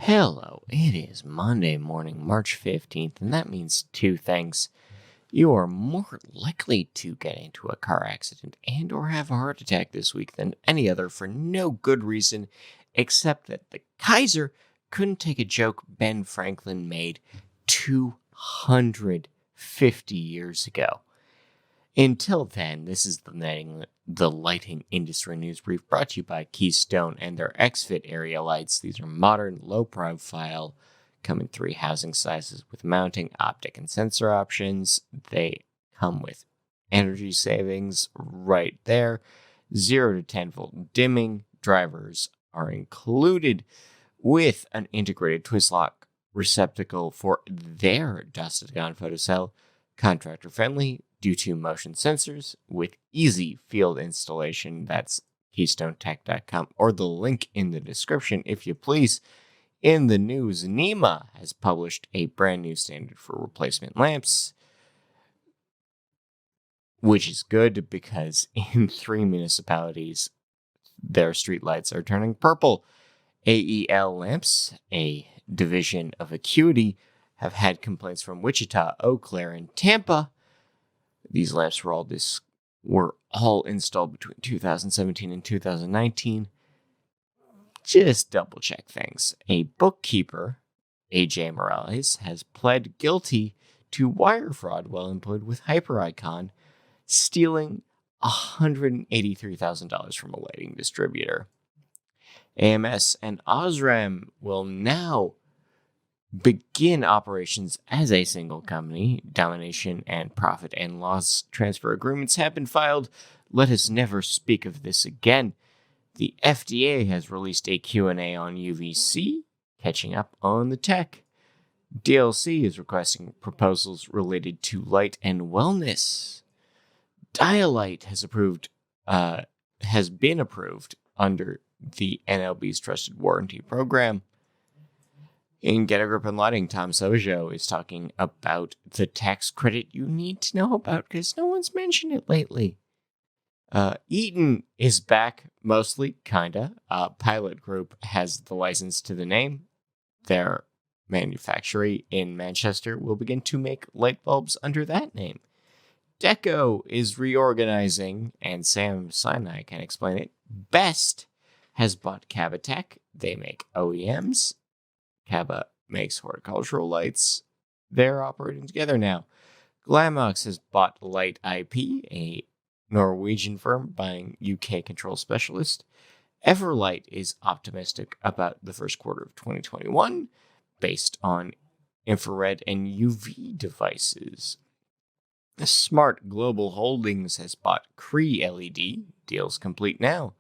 Hello, it is Monday morning, March 15th, and that means two things. You are more likely to get into a car accident and or have a heart attack this week than any other for no good reason, except that the Kaiser couldn't take a joke Ben Franklin made 250 years ago. Until then, this is the lighting industry news brief brought to you by Keystone and their XFit area lights. These are modern, low profile, come in 3 housing sizes with mounting, optic, and sensor options. They come with energy savings right there. 0 to 10 volt dimming. Drivers are included with an integrated twist lock receptacle for their dusted on photocell. Contractor friendly due to motion sensors with easy field installation. That's KeystoneTech.com or the link in the description if you please. In the news, NEMA has published a brand new standard for replacement lamps, which is good because in 3 municipalities, their streetlights are turning purple. AEL lamps, a division of Acuity, have had complaints from Wichita, Eau Claire, and Tampa. These lamps were all installed between 2017 and 2019. Just double check things. A bookkeeper, AJ Morales, has pled guilty to wire fraud while employed with HyperIcon, stealing $183,000 from a lighting distributor. AMS and Osram will now begin operations as a single company. Domination and profit and loss transfer agreements have been filed. Let us never speak of this again. The FDA has released a Q&A on UVC, catching up on the tech. DLC is requesting proposals related to light and wellness. Dialight has been approved under the NLB's Trusted Warranty Program. In Get a Grip on Lighting, Tom Sojo is talking about the tax credit you need to know about because no one's mentioned it lately. Eaton is back, mostly, kinda. Pilot Group has the license to the name. Their manufacturer in Manchester will begin to make light bulbs under that name. Deco is reorganizing, and Sam Sinai can explain it. Best has bought Cabatech. They make OEMs. Caba makes horticultural lights. They're operating together now. Glamox has bought Light IP, a Norwegian firm buying UK control specialist. Everlight is optimistic about the first quarter of 2021 based on infrared and UV devices. Smart Global Holdings has bought Cree LED. Deals complete now.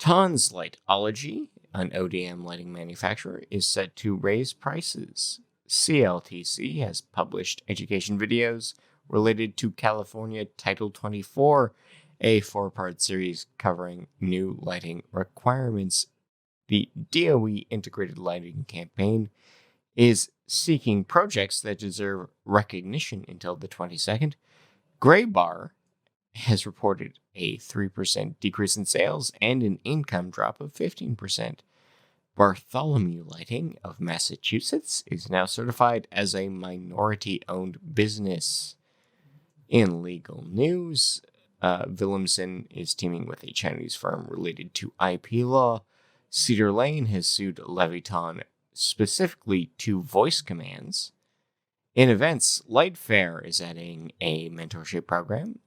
Tons Lightology, an ODM lighting manufacturer, is set to raise prices. CLTC has published education videos related to California Title 24, a 4-part series covering new lighting requirements. The DOE Integrated Lighting Campaign is seeking projects that deserve recognition until the 22nd. Graybar has reported a 3% decrease in sales and an income drop of 15%. Bartholomew Lighting of Massachusetts is now certified as a minority-owned business. In legal news, Willemsen is teaming with a Chinese firm related to IP law. Cedar Lane has sued Leviton specifically to voice commands. In events, LightFair is adding a mentorship program.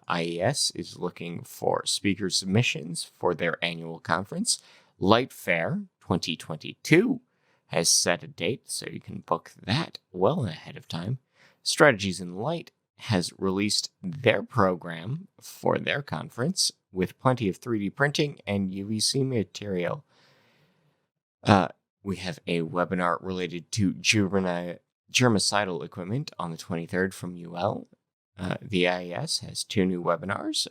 IES is looking for speaker submissions for their annual conference. LightFair 2022 has set a date, so you can book that well ahead of time. Strategies in Light has released their program for their conference with plenty of 3D printing and UVC material. We have a webinar related to germicidal equipment on the 23rd from UL. The IES has 2 new webinars,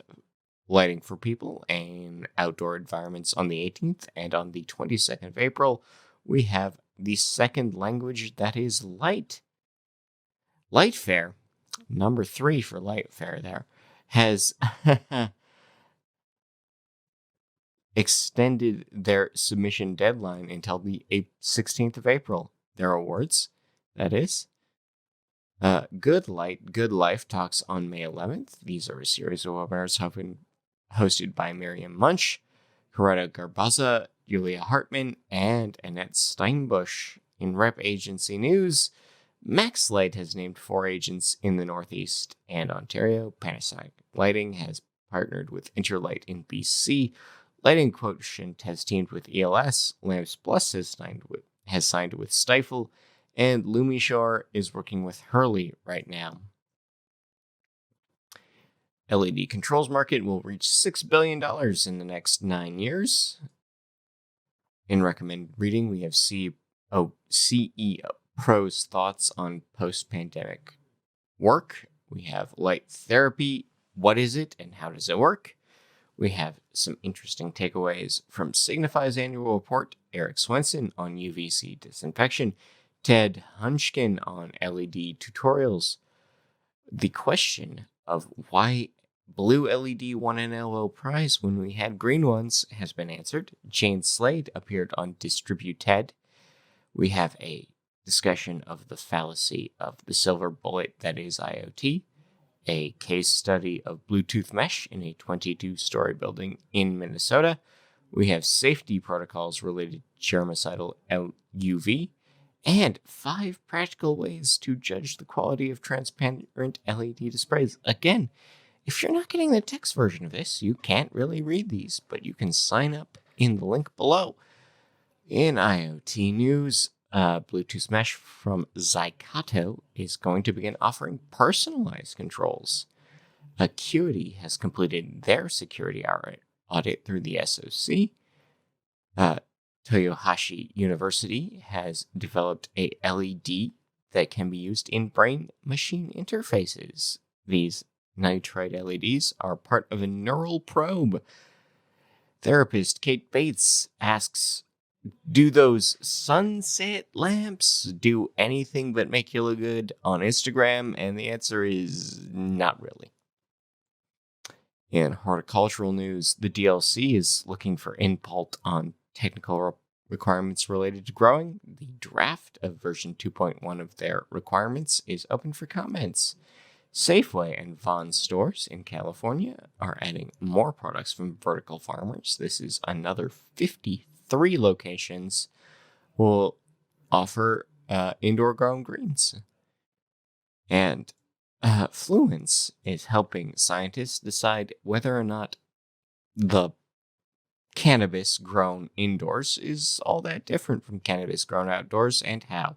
Lighting for People and Outdoor Environments on the 18th, and on the 22nd of April, we have the second language that is light. LightFair, number 3 for LightFair there, has extended their submission deadline until the 16th of April. Their awards, that is. Good Light, Good Life talks on May 11th. These are a series of webinars hosted by Miriam Munch, Coretta Garbaza, Julia Hartman, and Annette Steinbusch. In Rep Agency news, Max Light has named 4 agents in the Northeast and Ontario. Panasonic Lighting has partnered with Interlight in BC. Lighting Quotient has teamed with ELS. Lamps Plus has signed with Stifel. And Lumishore is working with Hurley right now. LED controls market will reach $6 billion in the next 9 years. In recommended reading, we have CEO Pro's thoughts on post-pandemic work. We have light therapy. What is it and how does it work? We have some interesting takeaways from Signify's annual report, Eric Swenson on UVC disinfection, Ted Hunchkin on LED tutorials. The question of why blue LED won an LO prize when we had green ones has been answered. Jane Slade appeared on Distribute TED. We have a discussion of the fallacy of the silver bullet that is IoT, a case study of Bluetooth mesh in a 22-story building in Minnesota. We have safety protocols related to germicidal UV, and 5 practical ways to judge the quality of transparent LED displays. Again, if you're not getting the text version of this, you can't really read these, but you can sign up in the link below. In IoT news, Bluetooth Mesh from Zycato is going to begin offering personalized controls. Acuity has completed their security audit through the SOC. Toyohashi University has developed a LED that can be used in brain-machine interfaces. These nitride LEDs are part of a neural probe. Therapist Kate Bates asks, do those sunset lamps do anything but make you look good on Instagram? And the answer is not really. In horticultural news, the DLC is looking for input on technical requirements related to growing. The draft of version 2.1 of their requirements is open for comments. Safeway and Vons stores in California are adding more products from vertical farmers. This is another 53 locations will offer indoor grown greens. And Fluence is helping scientists decide whether or not the cannabis grown indoors is all that different from cannabis grown outdoors, and how.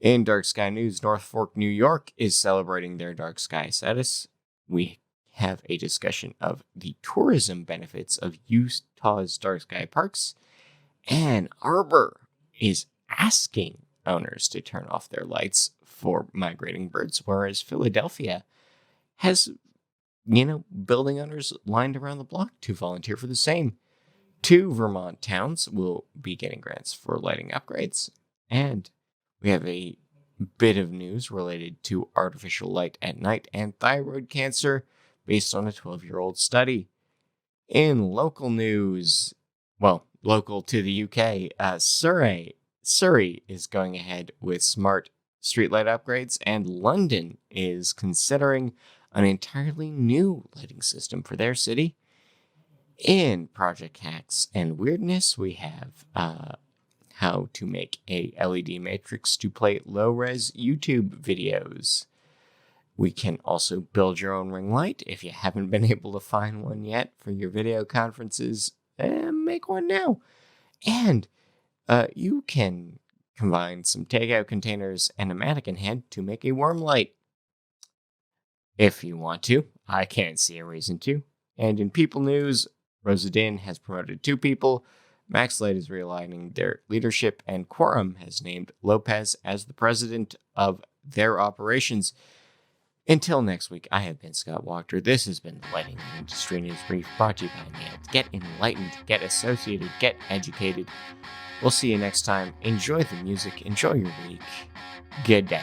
In dark sky news, North Fork, New York is celebrating their dark sky status. We have a discussion of the tourism benefits of Utah's dark sky parks. Ann Arbor is asking owners to turn off their lights for migrating birds, whereas Philadelphia has, building owners lined around the block to volunteer for the same. 2 Vermont towns will be getting grants for lighting upgrades. And we have a bit of news related to artificial light at night and thyroid cancer based on a 12-year-old study. In local news, local to the UK, Surrey is going ahead with smart streetlight upgrades, and London is considering an entirely new lighting system for their city. In Project Hacks and Weirdness, we have how to make a LED matrix to play low-res YouTube videos. We can also build your own ring light. If you haven't been able to find one yet for your video conferences, make one now. And you can combine some takeout containers and a mannequin head to make a worm light. If you want to, I can't see a reason to. And in people news, Rosa Din has promoted 2 people. Max Light is realigning their leadership, and Quorum has named Lopez as the president of their operations. Until next week, I have been Scott Wachter. This has been the Lighting Industry News Brief, brought to you by Mailed. Get enlightened, get associated, get educated. We'll see you next time. Enjoy the music, enjoy your week. Good day.